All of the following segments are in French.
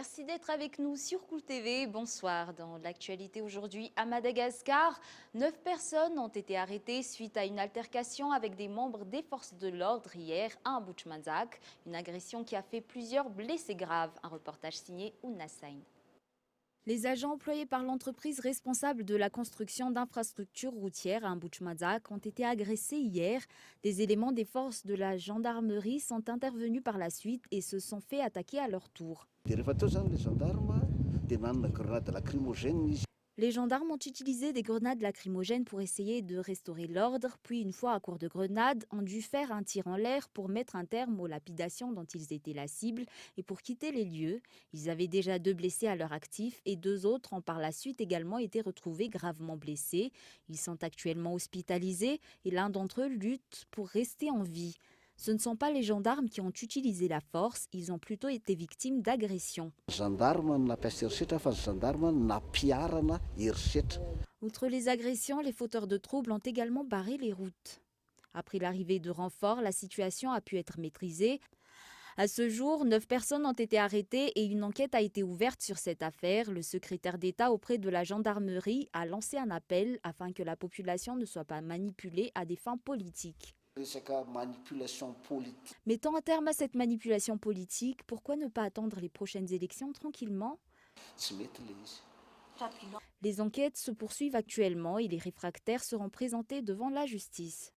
Merci d'être avec nous sur Cool TV. Bonsoir. Dans l'actualité aujourd'hui à Madagascar, 9 personnes ont été arrêtées suite à une altercation avec des membres des forces de l'ordre hier à Mbuji-Madak. Une agression qui a fait plusieurs blessés graves. Un reportage signé Ouna Sain. Les agents employés par l'entreprise responsable de la construction d'infrastructures routières à Mbuji-Madak ont été agressés hier. Des éléments des forces de la gendarmerie sont intervenus par la suite et se sont fait attaquer à leur tour. Les gendarmes ont utilisé des grenades lacrymogènes pour essayer de restaurer l'ordre, puis une fois à court de grenades, ont dû faire un tir en l'air pour mettre un terme aux lapidations dont ils étaient la cible et pour quitter les lieux. Ils avaient déjà 2 blessés à leur actif et 2 autres ont par la suite également été retrouvés gravement blessés. Ils sont actuellement hospitalisés et l'un d'entre eux lutte pour rester en vie. Ce ne sont pas les gendarmes qui ont utilisé la force, ils ont plutôt été victimes d'agressions. Outre les agressions, les fauteurs de troubles ont également barré les routes. Après l'arrivée de renforts, la situation a pu être maîtrisée. À ce jour, 9 personnes ont été arrêtées et une enquête a été ouverte sur cette affaire. Le secrétaire d'État auprès de la gendarmerie a lancé un appel afin que la population ne soit pas manipulée à des fins politiques. Mettant un terme à cette manipulation politique, pourquoi ne pas attendre les prochaines élections tranquillement? Les enquêtes se poursuivent actuellement et les réfractaires seront présentés devant la justice.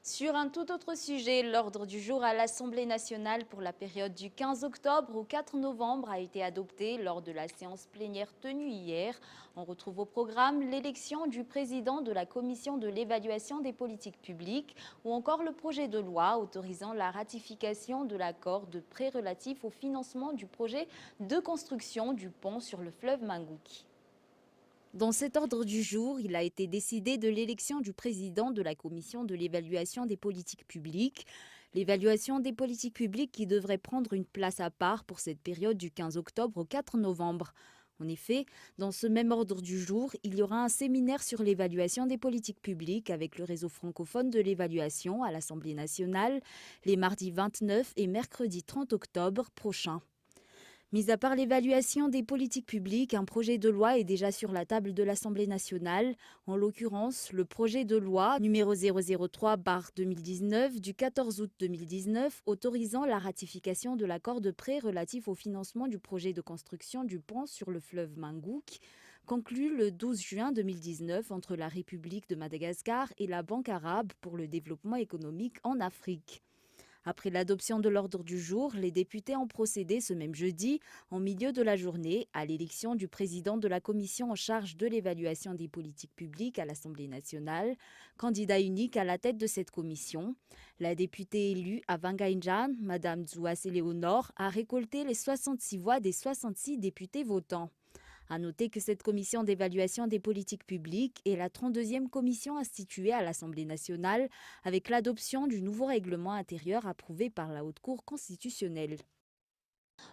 Sur un tout autre sujet, l'ordre du jour à l'Assemblée nationale pour la période du 15 octobre au 4 novembre a été adopté lors de la séance plénière tenue hier. On retrouve au programme l'élection du président de la Commission de l'évaluation des politiques publiques ou encore le projet de loi autorisant la ratification de l'accord de prêt relatif au financement du projet de construction du pont sur le fleuve Mangouki. Dans cet ordre du jour, il a été décidé de l'élection du président de la Commission de l'évaluation des politiques publiques. L'évaluation des politiques publiques qui devrait prendre une place à part pour cette période du 15 octobre au 4 novembre. En effet, dans ce même ordre du jour, il y aura un séminaire sur l'évaluation des politiques publiques avec le réseau francophone de l'évaluation à l'Assemblée nationale les mardis 29 et mercredi 30 octobre prochains. Mis à part l'évaluation des politiques publiques, un projet de loi est déjà sur la table de l'Assemblée nationale. En l'occurrence, le projet de loi numéro 003/2019 du 14 août 2019 autorisant la ratification de l'accord de prêt relatif au financement du projet de construction du pont sur le fleuve Mangouki, conclu le 12 juin 2019 entre la République de Madagascar et la Banque arabe pour le développement économique en Afrique. Après l'adoption de l'ordre du jour, les députés ont procédé ce même jeudi, en milieu de la journée, à l'élection du président de la commission en charge de l'évaluation des politiques publiques à l'Assemblée nationale, candidat unique à la tête de cette commission. La députée élue à Wangainjan, Madame Zouas Éléonore, a récolté les 66 voix des 66 députés votants. À noter que cette commission d'évaluation des politiques publiques est la 32e commission instituée à l'Assemblée nationale avec l'adoption du nouveau règlement intérieur approuvé par la Haute Cour constitutionnelle.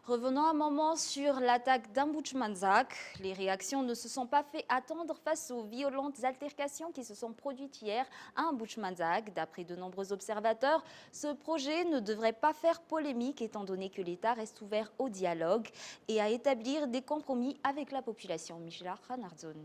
Revenons un moment sur l'attaque d'Mbuji-Madak. Les réactions ne se sont pas fait attendre face aux violentes altercations qui se sont produites hier à Mbuji-Madak. D'après de nombreux observateurs, ce projet ne devrait pas faire polémique étant donné que l'État reste ouvert au dialogue et à établir des compromis avec la population. Michela Khanardzon.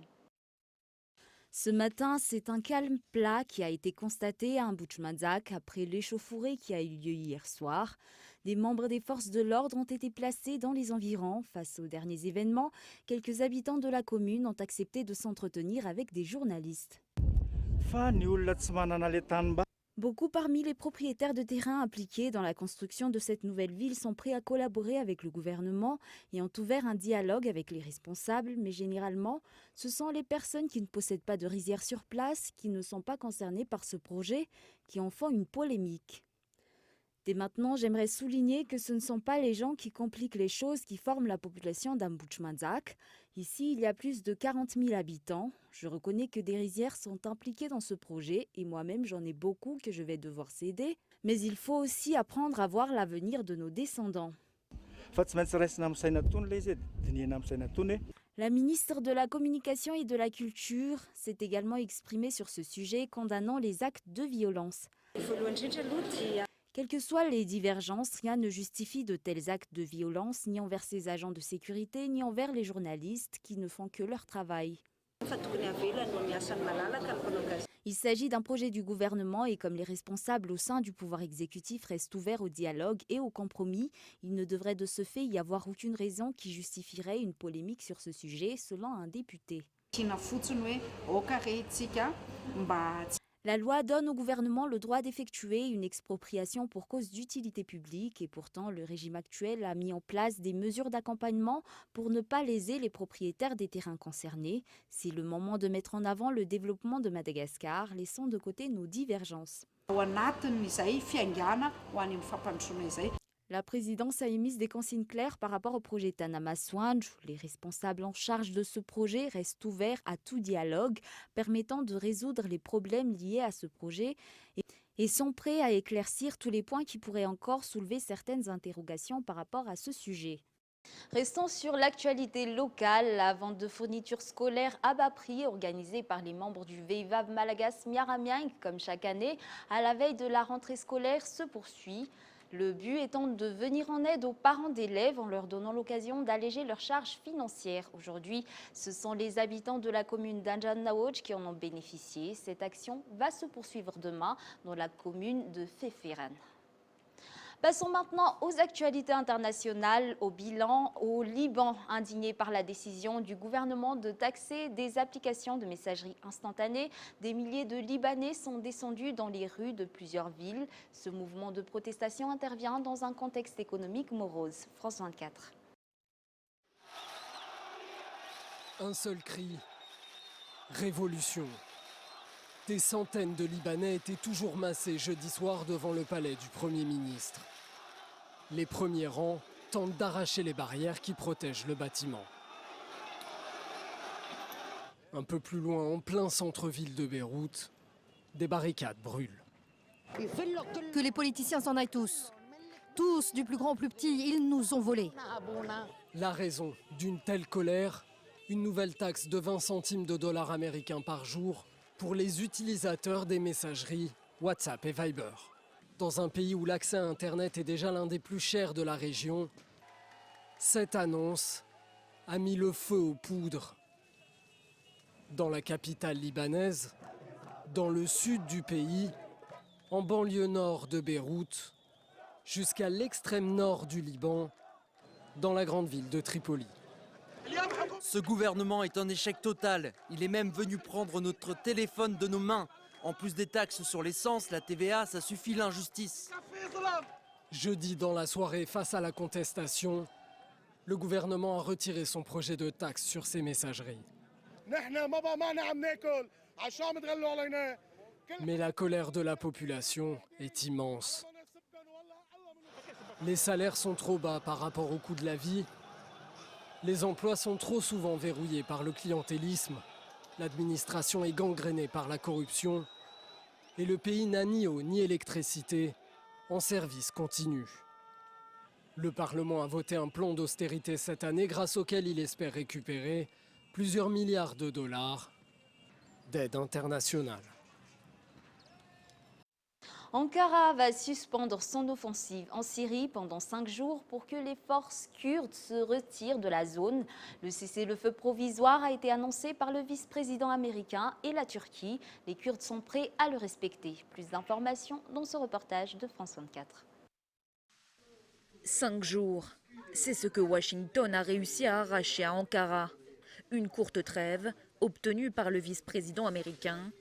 Ce matin, c'est un calme plat qui a été constaté à Mbuji-Madak après l'échauffourée qui a eu lieu hier soir. Des membres des forces de l'ordre ont été placés dans les environs. Face aux derniers événements, quelques habitants de la commune ont accepté de s'entretenir avec des journalistes. Beaucoup parmi les propriétaires de terrain impliqués dans la construction de cette nouvelle ville sont prêts à collaborer avec le gouvernement et ont ouvert un dialogue avec les responsables, mais généralement, ce sont les personnes qui ne possèdent pas de rizière sur place, qui ne sont pas concernées par ce projet, qui en font une polémique. Dès maintenant, j'aimerais souligner que ce ne sont pas les gens qui compliquent les choses qui forment la population d'Mbuji-Madak. Ici, il y a plus de 40 000 habitants. Je reconnais que des rizières sont impliquées dans ce projet et moi-même j'en ai beaucoup que je vais devoir céder. Mais il faut aussi apprendre à voir l'avenir de nos descendants. La ministre de la Communication et de la Culture s'est également exprimée sur ce sujet, condamnant les actes de violence. Quelles que soient les divergences, rien ne justifie de tels actes de violence, ni envers ces agents de sécurité, ni envers les journalistes qui ne font que leur travail. Il s'agit d'un projet du gouvernement et comme les responsables au sein du pouvoir exécutif restent ouverts au dialogue et au compromis, il ne devrait de ce fait y avoir aucune raison qui justifierait une polémique sur ce sujet, selon un député. La loi donne au gouvernement le droit d'effectuer une expropriation pour cause d'utilité publique et pourtant le régime actuel a mis en place des mesures d'accompagnement pour ne pas léser les propriétaires des terrains concernés. C'est le moment de mettre en avant le développement de Madagascar, laissant de côté nos divergences. La présidence a émis des consignes claires par rapport au projet Tanamasoandj. Les responsables en charge de ce projet restent ouverts à tout dialogue permettant de résoudre les problèmes liés à ce projet et sont prêts à éclaircir tous les points qui pourraient encore soulever certaines interrogations par rapport à ce sujet. Restons sur l'actualité locale. La vente de fournitures scolaires à bas prix organisée par les membres du Veivav Malagas Miaramiang, comme chaque année, à la veille de la rentrée scolaire, se poursuit. Le but étant de venir en aide aux parents d'élèves en leur donnant l'occasion d'alléger leurs charges financières. Aujourd'hui, ce sont les habitants de la commune d'Anjannaouj qui en ont bénéficié. Cette action va se poursuivre demain dans la commune de Féféran. Passons maintenant aux actualités internationales, au bilan au Liban, indigné par la décision du gouvernement de taxer des applications de messagerie instantanée. Des milliers de Libanais sont descendus dans les rues de plusieurs villes. Ce mouvement de protestation intervient dans un contexte économique morose. France 24. Un seul cri, révolution. Des centaines de Libanais étaient toujours massés jeudi soir devant le palais du Premier ministre. Les premiers rangs tentent d'arracher les barrières qui protègent le bâtiment. Un peu plus loin, en plein centre-ville de Beyrouth, des barricades brûlent. Que les politiciens s'en aillent tous. Tous, du plus grand au plus petit, ils nous ont volés. La raison d'une telle colère, une nouvelle taxe de 20 centimes de dollars américains par jour pour les utilisateurs des messageries WhatsApp et Viber. Dans un pays où l'accès à Internet est déjà l'un des plus chers de la région, cette annonce a mis le feu aux poudres. Dans la capitale libanaise, dans le sud du pays, en banlieue nord de Beyrouth, jusqu'à l'extrême nord du Liban, dans la grande ville de Tripoli. Ce gouvernement est un échec total. Il est même venu prendre notre téléphone de nos mains. En plus des taxes sur l'essence, la TVA, ça suffit l'injustice. Jeudi, dans la soirée, face à la contestation, le gouvernement a retiré son projet de taxe sur ces messageries. Mais la colère de la population est immense. Les salaires sont trop bas par rapport au coût de la vie. Les emplois sont trop souvent verrouillés par le clientélisme. L'administration est gangrénée par la corruption. Et le pays n'a ni eau ni électricité en service continu. Le Parlement a voté un plan d'austérité cette année grâce auquel il espère récupérer plusieurs milliards de dollars d'aide internationale. Ankara va suspendre son offensive en Syrie pendant 5 jours pour que les forces kurdes se retirent de la zone. Le cessez-le-feu provisoire a été annoncé par le vice-président américain et la Turquie. Les Kurdes sont prêts à le respecter. Plus d'informations dans ce reportage de France 24. 5 jours, c'est ce que Washington a réussi à arracher à Ankara. Une courte trêve obtenue par le vice-président américain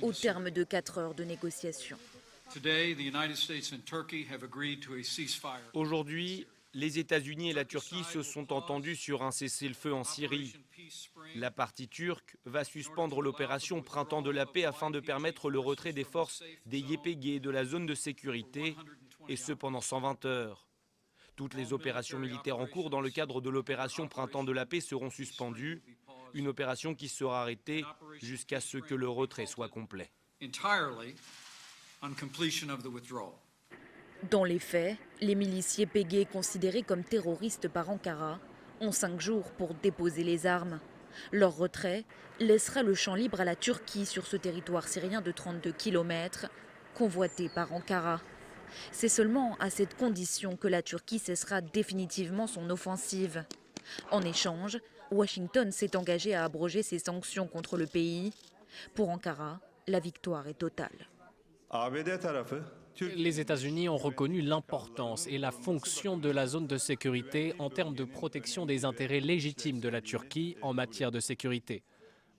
au terme de 4 heures de négociations. Aujourd'hui, les États-Unis et la Turquie se sont entendus sur un cessez-le-feu en Syrie. La partie turque va suspendre l'opération Printemps de la paix afin de permettre le retrait des forces des YPG de la zone de sécurité, et ce pendant 120 heures. Toutes les opérations militaires en cours dans le cadre de l'opération Printemps de la paix seront suspendues, une opération qui sera arrêtée jusqu'à ce que le retrait soit complet. Dans les faits, les milices YPG considérés comme terroristes par Ankara ont 5 jours pour déposer les armes. Leur retrait laissera le champ libre à la Turquie sur ce territoire syrien de 32 km, convoité par Ankara. C'est seulement à cette condition que la Turquie cessera définitivement son offensive. En échange, Washington s'est engagé à abroger ses sanctions contre le pays. Pour Ankara, la victoire est totale. Les États-Unis ont reconnu l'importance et la fonction de la zone de sécurité en termes de protection des intérêts légitimes de la Turquie en matière de sécurité.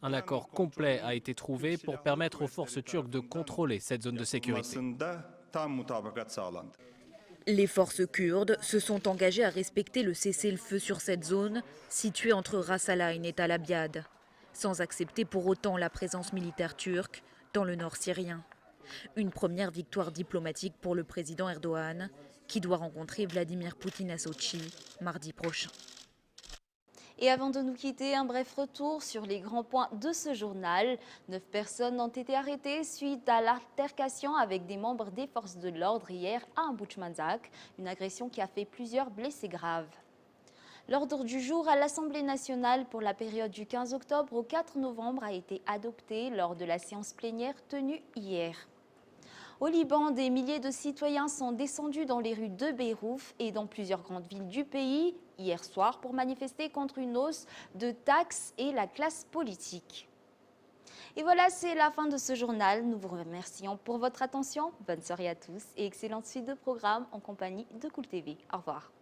Un accord complet a été trouvé pour permettre aux forces turques de contrôler cette zone de sécurité. Les forces kurdes se sont engagées à respecter le cessez-le-feu sur cette zone située entre Ras Al-Ain et Tal Abyad, sans accepter pour autant la présence militaire turque dans le nord syrien. Une première victoire diplomatique pour le président Erdogan, qui doit rencontrer Vladimir Poutine à Sotchi mardi prochain. Et avant de nous quitter, un bref retour sur les grands points de ce journal. 9 personnes ont été arrêtées suite à l'altercation avec des membres des forces de l'ordre hier à Buchmanzak, une agression qui a fait plusieurs blessés graves. L'ordre du jour à l'Assemblée nationale pour la période du 15 octobre au 4 novembre a été adopté lors de la séance plénière tenue hier. Au Liban, des milliers de citoyens sont descendus dans les rues de Beyrouth et dans plusieurs grandes villes du pays hier soir pour manifester contre une hausse de taxes et la classe politique. Et voilà, c'est la fin de ce journal. Nous vous remercions pour votre attention. Bonne soirée à tous et excellente suite de programmes en compagnie de Cool TV. Au revoir.